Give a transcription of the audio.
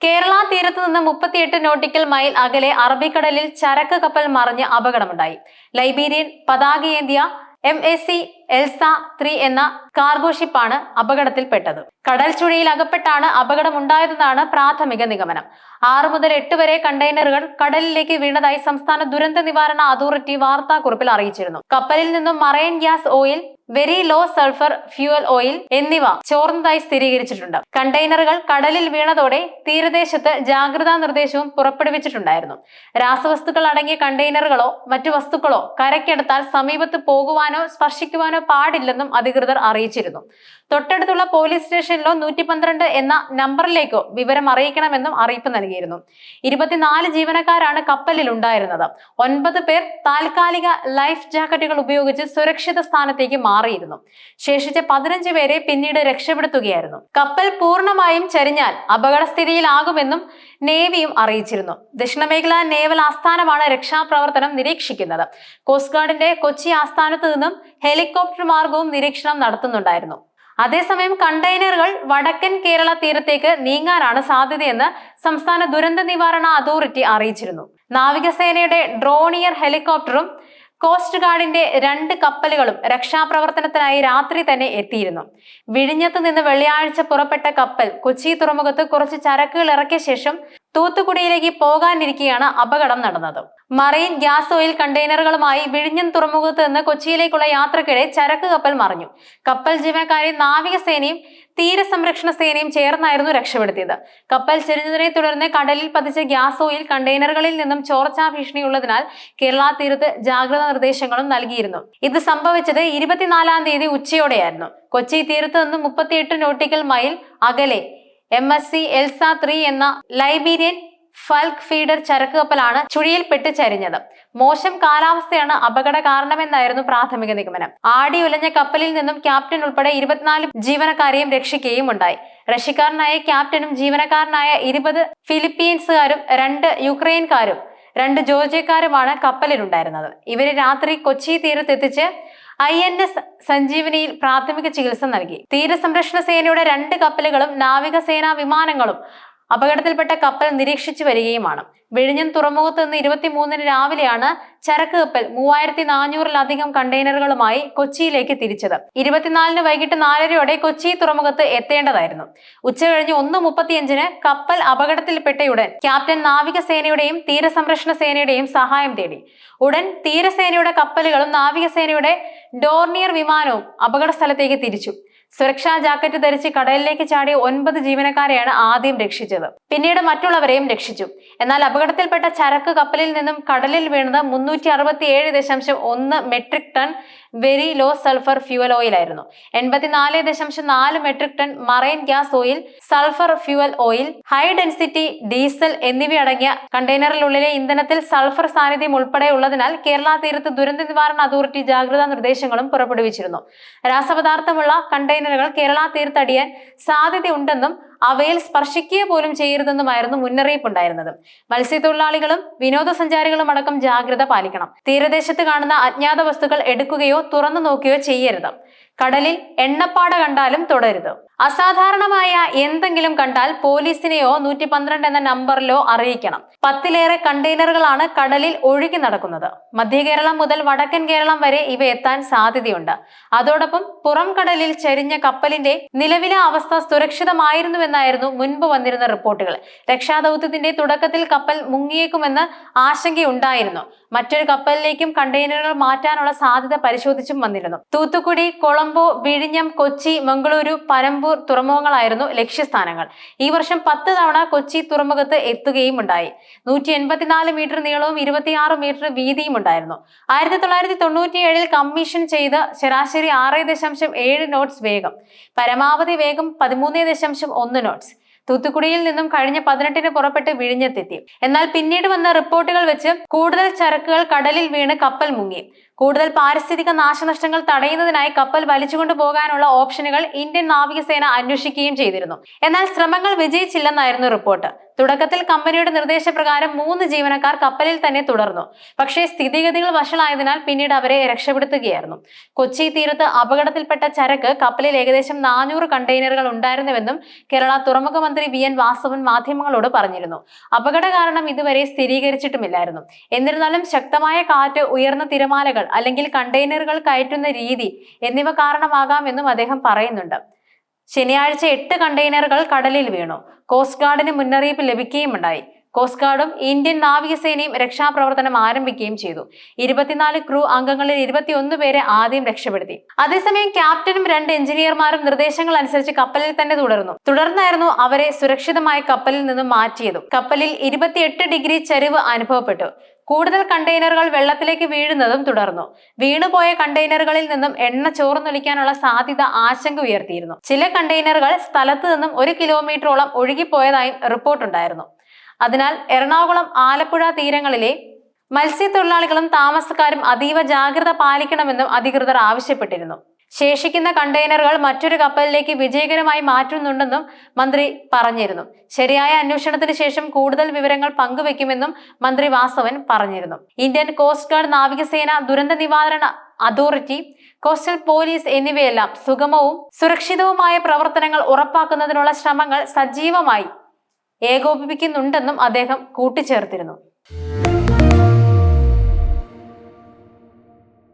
കേരള തീരത്ത് നിന്ന് 38 nautical mile അകലെ അറബിക്കടലിൽ ചരക്ക് കപ്പൽ മറിഞ്ഞ് അപകടമുണ്ടായി. ലൈബീരിയൻ പതാകയേന്തിയ MSC എൽസ 3 എന്ന കാർഗോ ഷിപ്പാണ് അപകടത്തിൽപ്പെട്ടത്. കടൽ ചുഴിയിൽ അകപ്പെട്ടാണ് അപകടമുണ്ടായതെന്നാണ് പ്രാഥമിക നിഗമനം. 6 മുതൽ 8 വരെ കണ്ടെയ്നറുകൾ കടലിലേക്ക് വീണതായി സംസ്ഥാന ദുരന്ത നിവാരണ അതോറിറ്റി വാർത്താക്കുറിപ്പിൽ അറിയിച്ചിരുന്നു. കപ്പലിൽ നിന്നും marine gas oil, very low sulphur fuel oil എന്നിവ ചോർന്നതായി സ്ഥിരീകരിച്ചിട്ടുണ്ട്. കണ്ടെയ്നറുകൾ കടലിൽ വീണതോടെ തീരദേശത്ത് ജാഗ്രതാ നിർദ്ദേശവും പുറപ്പെടുവിച്ചിട്ടുണ്ടായിരുന്നു. രാസവസ്തുക്കൾ അടങ്ങിയ കണ്ടെയ്നറുകളോ മറ്റു വസ്തുക്കളോ കരയ്ക്കടുത്താൽ സമീപത്ത് പോകുവാനോ സ്പർശിക്കുവാനോ പാടില്ലെന്നും അധികൃതർ അറിയിച്ചിരുന്നു. തൊട്ടടുത്തുള്ള പോലീസ് സ്റ്റേഷനിലോ 112 എന്ന നമ്പറിലേക്കോ വിവരം അറിയിക്കണമെന്നും അറിയിപ്പ് നൽകിയിരുന്നു. 24 ജീവനക്കാരാണ് കപ്പലിൽ ഉണ്ടായിരുന്നത്. 9 പേർ താൽക്കാലിക ലൈഫ് ജാക്കറ്റുകൾ ഉപയോഗിച്ച് സുരക്ഷിത സ്ഥാനത്തേക്ക് മാറിയിരുന്നു. ശേഷിച്ച 15 പേരെ പിന്നീട് രക്ഷപ്പെടുത്തുകയായിരുന്നു. കപ്പൽ പൂർണ്ണമായും ചരിഞ്ഞാൽ അപകടസ്ഥിതിയിലാകുമെന്നും നേവിയും അറിയിച്ചിരുന്നു. ദക്ഷിണമേഖലാ നേവൽ ആസ്ഥാനമാണ് രക്ഷാപ്രവർത്തനം നിരീക്ഷിക്കുന്നത്. കോസ്റ്റ് ഗാർഡിന്റെ കൊച്ചി ആസ്ഥാനത്ത് നിന്നും ഹെലികോപ്റ്റർ മാർഗവും നിരീക്ഷണം നടത്തുന്നുണ്ടായിരുന്നു. അതേസമയം കണ്ടെയ്നറുകൾ വടക്കൻ കേരള തീരത്തേക്ക് നീങ്ങാനാണ് സാധ്യതയെന്ന് സംസ്ഥാന ദുരന്ത നിവാരണ അതോറിറ്റി അറിയിച്ചിരുന്നു. നാവികസേനയുടെ ഡ്രോണിയർ ഹെലികോപ്റ്ററും കോസ്റ്റ് ഗാർഡിന്റെ 2 കപ്പലുകളും രക്ഷാപ്രവർത്തനത്തിനായി രാത്രി തന്നെ എത്തിയിരുന്നു. വിഴിഞ്ഞത്ത് നിന്ന് വെള്ളിയാഴ്ച പുറപ്പെട്ട കപ്പൽ കൊച്ചി തുറമുഖത്ത് കുറച്ച് ചരക്കുകൾ ഇറക്കിയ ശേഷം തൂത്തുക്കുടിയിലേക്ക് പോകാനിരിക്കെയാണ് അപകടം നടന്നത്. മറൈൻ ഗ്യാസ് ഓയിൽ കണ്ടെയ്നറുകളുമായി വിഴിഞ്ഞം തുറമുഖത്ത് നിന്ന് കൊച്ചിയിലേക്കുള്ള യാത്രക്കിടെ ചരക്ക് കപ്പൽ മറിഞ്ഞു. കപ്പൽ ജീവനക്കാരെ നാവികസേനയും തീരസംരക്ഷണ സേനയും ചേർന്നായിരുന്നു രക്ഷപ്പെടുത്തിയത്. കപ്പൽ ചെരിഞ്ഞതിനെ തുടർന്ന് കടലിൽ പതിച്ച ഗ്യാസ് ഓയിൽ കണ്ടെയ്നറുകളിൽ നിന്നും ചോർച്ചാ ഭീഷണിയുള്ളതിനാൽ കേരള തീരത്ത് ജാഗ്രതാ നിർദ്ദേശങ്ങളും നൽകിയിരുന്നു. ഇത് സംഭവിച്ചത് 24-ാം തീയതി ഉച്ചയോടെയായിരുന്നു. കൊച്ചി തീരത്ത് നിന്നും 38 നോട്ടിക്കൽ മൈൽ അകലെ MSC എൽസ 3 എന്ന ലൈബീരിയൻ ഫൽക്ക് ഫീഡർ ചരക്ക് കപ്പലാണ് ചുഴിയിൽപ്പെട്ട് ചരിഞ്ഞത്. മോശം കാലാവസ്ഥയാണ് അപകട കാരണമെന്നായിരുന്നു പ്രാഥമിക നിഗമനം. ആടി ഉലഞ്ഞ കപ്പലിൽ നിന്നും ക്യാപ്റ്റൻ ഉൾപ്പെടെ 24 ജീവനക്കാരെയും രക്ഷിക്കുകയും ഉണ്ടായി. റഷ്യക്കാരനായ ക്യാപ്റ്റനും ജീവനക്കാരനായ 20 ഫിലിപ്പീൻസുകാരും 2 യുക്രൈൻകാരും 2 ജോർജിയക്കാരുമാണ് കപ്പലിലുണ്ടായിരുന്നത്. ഇവരെ രാത്രി കൊച്ചി തീരത്തെത്തിച്ച് INS സഞ്ജീവനിയിൽ പ്രാഥമിക ചികിത്സ നൽകി. തീരസംരക്ഷണ സേനയുടെ 2 കപ്പലുകളും നാവികസേനാ വിമാനങ്ങളും അപകടത്തിൽപ്പെട്ട കപ്പൽ നിരീക്ഷിച്ചു വരികയുമാണ്. വിഴിഞ്ഞം തുറമുഖത്ത് നിന്ന് 23-ന് രാവിലെയാണ് ചരക്ക് കപ്പൽ 3400-ലധികം കണ്ടെയ്നറുകളുമായി കൊച്ചിയിലേക്ക് തിരിച്ചത്. 24-ന് വൈകിട്ട് 4:30-യോടെ കൊച്ചി തുറമുഖത്ത് എത്തേണ്ടതായിരുന്നു. ഉച്ചകഴിഞ്ഞ് 1:35-ന് കപ്പൽ അപകടത്തിൽപ്പെട്ടയുടൻ ക്യാപ്റ്റൻ നാവികസേനയുടെയും തീരസംരക്ഷണ സേനയുടെയും സഹായം തേടി. ഉടൻ തീരസേനയുടെ കപ്പലുകളും നാവികസേനയുടെ ഡോർണിയർ വിമാനവും അപകട സ്ഥലത്തേക്ക് തിരിച്ചു. സുരക്ഷാ ജാക്കറ്റ് ധരിച്ച് കടലിലേക്ക് ചാടിയ 9 ജീവനക്കാരെയാണ് ആദ്യം രക്ഷിച്ചത്. പിന്നീട് മറ്റുള്ളവരെയും രക്ഷിച്ചു. എന്നാൽ അപകടത്തിൽപ്പെട്ട ചരക്ക് കപ്പലിൽ നിന്നും കടലിൽ വീണത് 367.1 metric ton very low sulphur fuel oil ആയിരുന്നു. 84.4 metric ton marine gas oil, sulphur fuel oil, high density diesel എന്നിവയടങ്ങിയ കണ്ടെയ്നറിനുള്ളിലെ ഇന്ധനത്തിൽ സൾഫർ സാന്നിധ്യം ഉൾപ്പെടെ ഉള്ളതിനാൽ കേരള തീരത്ത് ദുരന്ത നിവാരണ അതോറിറ്റി ജാഗ്രതാ നിർദ്ദേശങ്ങളും പുറപ്പെടുവിച്ചിരുന്നു. രാസപദാർത്ഥമുള്ള കണ്ടെയ്നറുകൾ കേരള തീരത്തടിയാൻ സാധ്യതയുണ്ടെന്നും അവയിൽ സ്പർശിക്കുക പോലും ചെയ്യരുതെന്നുമായിരുന്നു മുന്നറിയിപ്പുണ്ടായിരുന്നത്. മത്സ്യത്തൊഴിലാളികളും വിനോദസഞ്ചാരികളും അടക്കം ജാഗ്രത പാലിക്കണം. തീരദേശത്ത് കാണുന്ന അജ്ഞാത വസ്തുക്കൾ എടുക്കുകയോ തുറന്നു നോക്കുകയോ ചെയ്യരുത്. കടലിൽ എണ്ണപ്പാട കണ്ടാലും തുടരുത്. അസാധാരണമായ എന്തെങ്കിലും കണ്ടാൽ പോലീസിനെയോ 112 എന്ന നമ്പറിലോ അറിയിക്കണം. 10-ലേറെ കണ്ടെയ്നറുകളാണ് കടലിൽ ഒഴുകി നടക്കുന്നത്. മധ്യ കേരളം മുതൽ വടക്കൻ കേരളം വരെ ഇവ എത്താൻ സാധ്യതയുണ്ട്. അതോടൊപ്പം പുറം കടലിൽ ചരിഞ്ഞ കപ്പലിന്റെ നിലവിലെ അവസ്ഥ സുരക്ഷിതമായിരുന്നുവെന്നായിരുന്നു മുൻപ് വന്നിരുന്ന റിപ്പോർട്ടുകൾ. രക്ഷാദൌത്യത്തിന്റെ തുടക്കത്തിൽ കപ്പൽ മുങ്ങിയേക്കുമെന്ന് ആശങ്കയുണ്ടായിരുന്നു. മറ്റൊരു കപ്പലിലേക്കും കണ്ടെയ്നറുകൾ മാറ്റാനുള്ള സാധ്യത പരിശോധിച്ചും വന്നിരുന്നു. തൂത്തുക്കുടി, കൊളംബോ, വിഴിഞ്ഞം, കൊച്ചി, മംഗളൂരു, പരമ്പൂർ തുറമുഖങ്ങളായിരുന്നു ലക്ഷ്യസ്ഥാനങ്ങൾ. ഈ വർഷം 10 തവണ കൊച്ചി തുറമുഖത്ത് എത്തുകയും ഉണ്ടായി. 184 മീറ്റർ നീളവും 26 മീറ്റർ വീതിയും ഉണ്ടായിരുന്നു. 1997-ൽ കമ്മീഷൻ ചെയ്ത് ശരാശരി 6.7 നോട്ട്സ് വേഗം, പരമാവധി വേഗം 13.1 നോട്ട്സ്. തൂത്തുക്കുടിയിൽ നിന്നും കഴിഞ്ഞ 18-ന് പുറപ്പെട്ട് വിഴിഞ്ഞത്തെത്തി. എന്നാൽ പിന്നീട് വന്ന റിപ്പോർട്ടുകൾ വെച്ച് കൂടുതൽ ചരക്കുകൾ കടലിൽ വീണ് കപ്പൽ മുങ്ങി. കൂടുതൽ പാരിസ്ഥിതിക നാശനഷ്ടങ്ങൾ തടയുന്നതിനായി കപ്പൽ വലിച്ചുകൊണ്ടു പോകാനുള്ള ഓപ്ഷനുകൾ ഇന്ത്യൻ നാവികസേന അന്വേഷിക്കുകയും ചെയ്തിരുന്നു. എന്നാൽ ശ്രമങ്ങൾ വിജയിച്ചില്ലെന്നായിരുന്നു റിപ്പോർട്ട്. തുടക്കത്തിൽ കമ്പനിയുടെ നിർദ്ദേശപ്രകാരം 3 ജീവനക്കാർ കപ്പലിൽ തന്നെ തുടർന്നു. പക്ഷേ സ്ഥിതിഗതികൾ വഷളായതിനാൽ പിന്നീട് അവരെ രക്ഷപ്പെടുത്തുകയായിരുന്നു. കൊച്ചി തീരത്ത് അപകടത്തിൽപ്പെട്ട ചരക്ക് കപ്പലിൽ ഏകദേശം 400 കണ്ടെയ്നറുകൾ ഉണ്ടായിരുന്നുവെന്നും കേരള തുറമുഖ മന്ത്രി VN വാസവൻ മാധ്യമങ്ങളോട് പറഞ്ഞിരുന്നു. അപകട കാരണം ഇതുവരെ സ്ഥിരീകരിച്ചിട്ടുമില്ലായിരുന്നു. എന്നിരുന്നാലും ശക്തമായ കാറ്റ്, ഉയർന്ന തിരമാലകൾ അല്ലെങ്കിൽ കണ്ടെയ്നറുകൾ കയറ്റുന്ന രീതി എന്നിവ കാരണമാകാമെന്നും അദ്ദേഹം പറയുന്നുണ്ട്. ശനിയാഴ്ച 8 കണ്ടെയ്നറുകൾ കടലിൽ വീണു. കോസ്റ്റ് ഗാർഡിന് മുന്നറിയിപ്പ് ലഭിക്കുകയുമുണ്ടായി. കോസ്റ്റ് ഗാർഡും ഇന്ത്യൻ നാവികസേനയും രക്ഷാപ്രവർത്തനം ആരംഭിക്കുകയും ചെയ്തു. 24 ക്രൂ അംഗങ്ങളിൽ 21 പേരെ ആദ്യം രക്ഷപ്പെടുത്തി. അതേസമയം ക്യാപ്റ്റനും 2 എഞ്ചിനീയർമാരും നിർദ്ദേശങ്ങൾ അനുസരിച്ച് കപ്പലിൽ തന്നെ തുടർന്നായിരുന്നു അവരെ സുരക്ഷിതമായി കപ്പലിൽ നിന്നും മാറ്റിയതും. കപ്പലിൽ 28 ഡിഗ്രി ചരിവ് അനുഭവപ്പെട്ടു. കൂടുതൽ കണ്ടെയ്നറുകൾ വെള്ളത്തിലേക്ക് വീഴുന്നതും തുടർന്നു. വീണുപോയ കണ്ടെയ്നറുകളിൽ നിന്നും എണ്ണ ചോർന്നൊലിക്കാനുള്ള സാധ്യത ആശങ്ക ഉയർത്തിയിരുന്നു. ചില കണ്ടെയ്നറുകൾ സ്ഥലത്ത് നിന്നും 1 കിലോമീറ്ററോളം ഒഴുകിപ്പോയതായും റിപ്പോർട്ടുണ്ടായിരുന്നു. അതിനാൽ എറണാകുളം, ആലപ്പുഴ തീരങ്ങളിലെ മത്സ്യത്തൊഴിലാളികളും താമസക്കാരും അതീവ ജാഗ്രത പാലിക്കണമെന്നും അധികൃതർ ആവശ്യപ്പെട്ടിരുന്നു. ശേഷിക്കുന്ന കണ്ടെയ്നറുകൾ മറ്റൊരു കപ്പലിലേക്ക് വിജയകരമായി മാറ്റുന്നുണ്ടെന്നും മന്ത്രി പറഞ്ഞിരുന്നു. ശരിയായ അന്വേഷണത്തിന് ശേഷം കൂടുതൽ വിവരങ്ങൾ പങ്കുവെക്കുമെന്നും മന്ത്രി വാസവൻ പറഞ്ഞിരുന്നു. ഇന്ത്യൻ കോസ്റ്റ് ഗാർഡ്, നാവികസേന, ദുരന്ത നിവാരണ അതോറിറ്റി, കോസ്റ്റൽ പോലീസ് എന്നിവയെല്ലാം സുഗമവും സുരക്ഷിതവുമായ പ്രവർത്തനങ്ങൾ ഉറപ്പാക്കുന്നതിനുള്ള ശ്രമങ്ങൾ സജീവമായി ഏകോപിപ്പിക്കുന്നുണ്ടെന്നും അദ്ദേഹം കൂട്ടിച്ചേർത്തിരുന്നു.